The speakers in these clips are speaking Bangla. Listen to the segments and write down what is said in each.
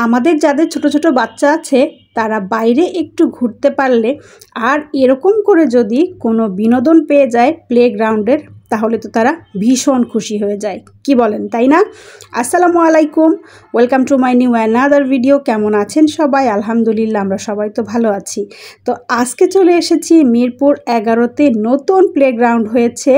আমাদের যাদের ছোট ছোট বাচ্চা আছে তারা বাইরে একটু ঘুরতে পারলে আর এরকম করে যদি কোনো বিনোদন পেয়ে যায় প্লেগ্রাউন্ডের, তাহলে তো তারা ভীষণ খুশি হয়ে যায়। কি বলেন, তাই না? আসসালামু আলাইকুম, welcome to my new another video. কেমন আছেন সবাই? আলহামদুলিল্লাহ, আমরা সবাই তো ভালো আছি। তো আজকে চলে এসেছি মিরপুর 11-তে নতুন প্লেগ্রাউন্ড হয়েছে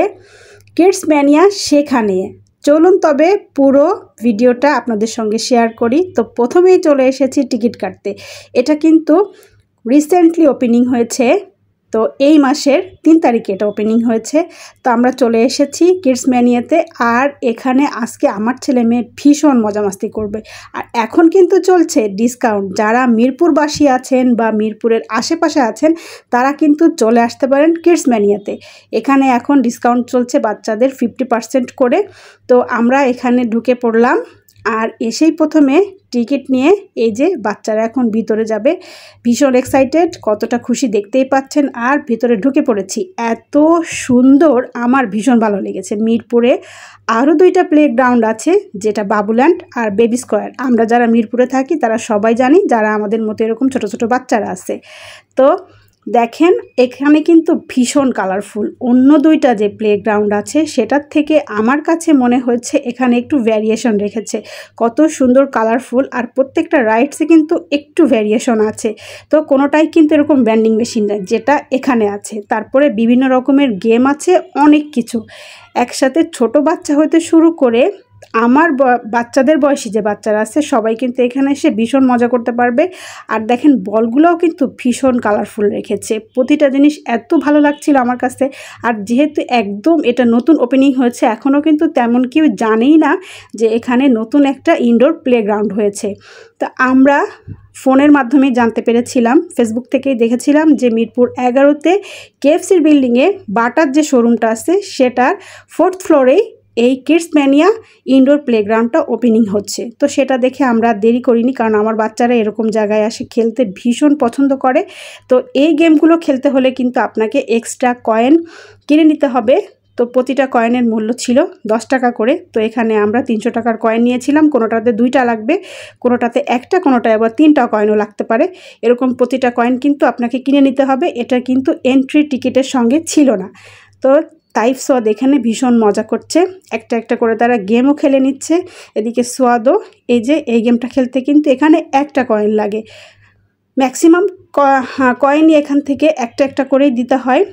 কিডস ম্যানিয়া, সেখানে চলুন তবে পুরো ভিডিওটা আপনাদের সঙ্গে শেয়ার করি। তো প্রথমেই চলে এসেছি টিকিট কাটতে। এটা কিন্তু রিসেন্টলি ওপেনিং হয়েছে, তো এই মাসের 3 তারিখে এটা ওপেনিং হয়েছে। তো আমরা চলে এসেছি কিডস ম্যানিয়াতে, আর এখানে আজকে আমার ছেলে মেয়ে ভীষণ মজা মাস্তি করবে। আর এখন কিন্তু চলছে ডিসকাউন্ট। যারা মিরপুরবাসী আছেন বা মিরপুরের আশেপাশে আছেন তারা কিন্তু চলে আসতে পারেন কিডস ম্যানিয়াতে। এখানে এখন ডিসকাউন্ট চলছে বাচ্চাদের 50% করে। তো আমরা এখানে ঢুকে পড়লাম, আর এসেই প্রথমে টিকিট নিয়ে এই যে বাচ্চারা এখন ভিতরে যাবে। ভীষণ এক্সাইটেড, কতটা খুশি দেখতেই পাচ্ছেন। আর ভিতরে ঢুকে পড়েছি, এত সুন্দর, আমার ভীষণ ভালো লেগেছে। মিরপুরে আরও 2টা প্লেগ্রাউন্ড আছে, যেটা বাবুল্যান্ড আর বেবি স্কোয়ার। আমরা যারা মিরপুরে থাকি তারা সবাই জানি, যারা আমাদের মতো এরকম ছোট ছোট বাচ্চারা আছে। তো দেখেন এখানে কিন্তু ভীষণ কালারফুল। অন্য 2টা যে প্লেগ্রাউন্ড আছে সেটার থেকে আমার কাছে মনে হয়েছে এখানে একটু ভ্যারিয়েশন রেখেছে। কত সুন্দর কালারফুল, আর প্রত্যেকটা রাইডসে কিন্তু একটু ভ্যারিয়েশন আছে। তো কোনোটাই কিন্তু এরকম ব্যান্ডিং মেশিন নেই, যেটা এখানে আছে। তারপরে বিভিন্ন রকমের গেম আছে, অনেক কিছু একসাথে। ছোট বাচ্চা হতে শুরু করে আমার বাচ্চাদের বয়সী যে বাচ্চারা আছে সবাই কিন্তু এখানে এসে ভীষণ মজা করতে পারবে। আর দেখেন বলগুলোও কিন্তু ভীষণ কালারফুল রেখেছে। প্রতিটা জিনিস এত ভালো লাগছিল আমার কাছে। আর যেহেতু একদম এটা নতুন ওপেনিং হয়েছে, এখনও কিন্তু তেমন কেউ জানেই না যে এখানে নতুন একটা ইনডোর প্লেগ্রাউন্ড হয়েছে। তো আমরা ফোনের মাধ্যমে জানতে পেরেছিলাম, ফেসবুক থেকেই দেখেছিলাম যে মিরপুর 11-তে কেএফসির বিল্ডিংয়ে বাটার যে শোরুমটা আছে সেটার 4th ফ্লোরেই এই কিডস ম্যানিয়া ইনডোর প্লেগ্রাউন্ডটা ওপেনিং হচ্ছে। তো সেটা দেখে আমরা দেরি করিনি, কারণ আমার বাচ্চারা এরকম জায়গায় আসে খেলতে ভীষণ পছন্দ করে। তো এই গেমগুলো খেলতে হলে কিন্তু আপনাকে এক্সট্রা কয়েন কিনে নিতে হবে। তো প্রতিটা কয়েনের মূল্য ছিল 10 টাকা করে। তো এখানে আমরা 300 টাকার কয়েন নিয়েছিলাম। কোনোটাতে 2টা লাগবে, কোনোটাতে 1টা, কোনোটায় আবার 3টা কয়েনও লাগতে পারে। এরকম প্রতিটা কয়েন কিন্তু আপনাকে কিনে নিতে হবে। এটা কিন্তু এন্ট্রি টিকিটের সঙ্গে ছিল না। তো তাইফ সোয়াদ এখানে ভীষণ মজা করছে, একটা একটা করে তারা গেমও খেলে নিচ্ছে। এদিকে সোয়াদও, এই যে এই গেমটা খেলতে কিন্তু এখানে 1টা কয়েন লাগে। ম্যাক্সিমাম কয়েনই এখান থেকে একটা একটা করেই দিতে হয়।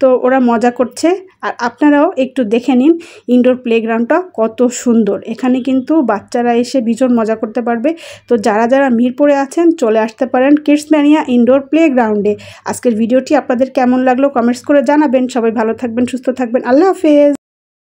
তো ওরা মজা করছে, আর আপনারাও একটু দেখে নিন ইনডোর প্লেগ্রাউন্ডটা কত সুন্দর। এখানে কিন্তু বাচ্চারা এসে ভীষণ মজা করতে পারবে। তো যারা যারা মিরপুরে আছেন চলে আসতে পারেন কিডস ম্যানিয়া ইনডোর প্লেগ্রাউন্ডে। আজকের ভিডিওটি আপনাদের কেমন লাগলো কমেন্টস করে জানাবেন। সবাই ভালো থাকবেন, সুস্থ থাকবেন। আল্লাহ হাফেজ।